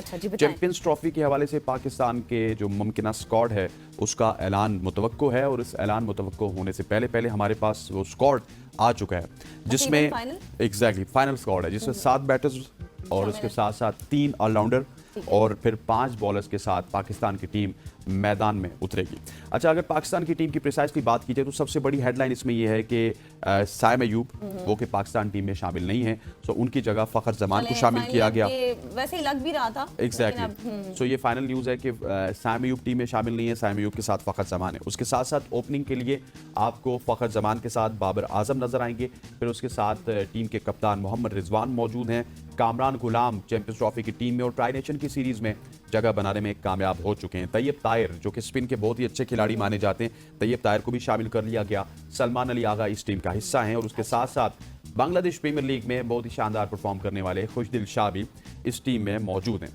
अच्छा जी, बताएं। Champions trophy के हवाले से पाकिस्तान के जो मुमकिन स्क्वाड है उसका ऐलान मुतवक्को है, और इस ऐलान मुतवक्को होने से पहले पहले हमारे पास वो स्क्वाड आ चुका है जिसमें एग्जैक्टली फाइनल स्क्वाड है जिसमें 7 बैटर्स और उसके साथ साथ 3 ऑलराउंडर और फिर 5 बॉलर्स के साथ पाकिस्तान की टीम मैदान में उतरेगी। अच्छा, अगर पाकिस्तान की टीम की प्रिसाइसली बात की जाए तो सबसे बड़ी हेडलाइन इसमें यह है कि साइम अयूब वो कि पाकिस्तान टीम में शामिल नहीं है, सो उनकी जगह फखर जमान को शामिल किया गया। वैसे ही लग भी रहा था एग्जैक्टली सो ये फाइनल न्यूज़ है कि साइम अयूब टीम में शामिल नहीं है, साइम अयूब के साथ फखर जमान है। उसके साथ साथ ओपनिंग के लिए आपको फखर जमान के साथ बाबर आजम नजर आएंगे, फिर उसके साथ टीम के कप्तान मोहम्मद रिजवान मौजूद हैं। कामरान गुलाम चैंपियंस ट्रॉफी की टीम में और ट्राई नेशन की सीरीज में जगह बनाने में कामयाब हो चुके हैं। तैयब ताहिर जो कि स्पिन के बहुत ही अच्छे खिलाड़ी माने जाते हैं, तैयब ताहिर को भी शामिल कर लिया गया। सलमान अली आगा इस टीम का हिस्सा हैं और उसके साथ साथ बांग्लादेश प्रीमियर लीग में बहुत ही शानदार परफॉर्म करने वाले खुशदिल शाह भी इस टीम में मौजूद हैं।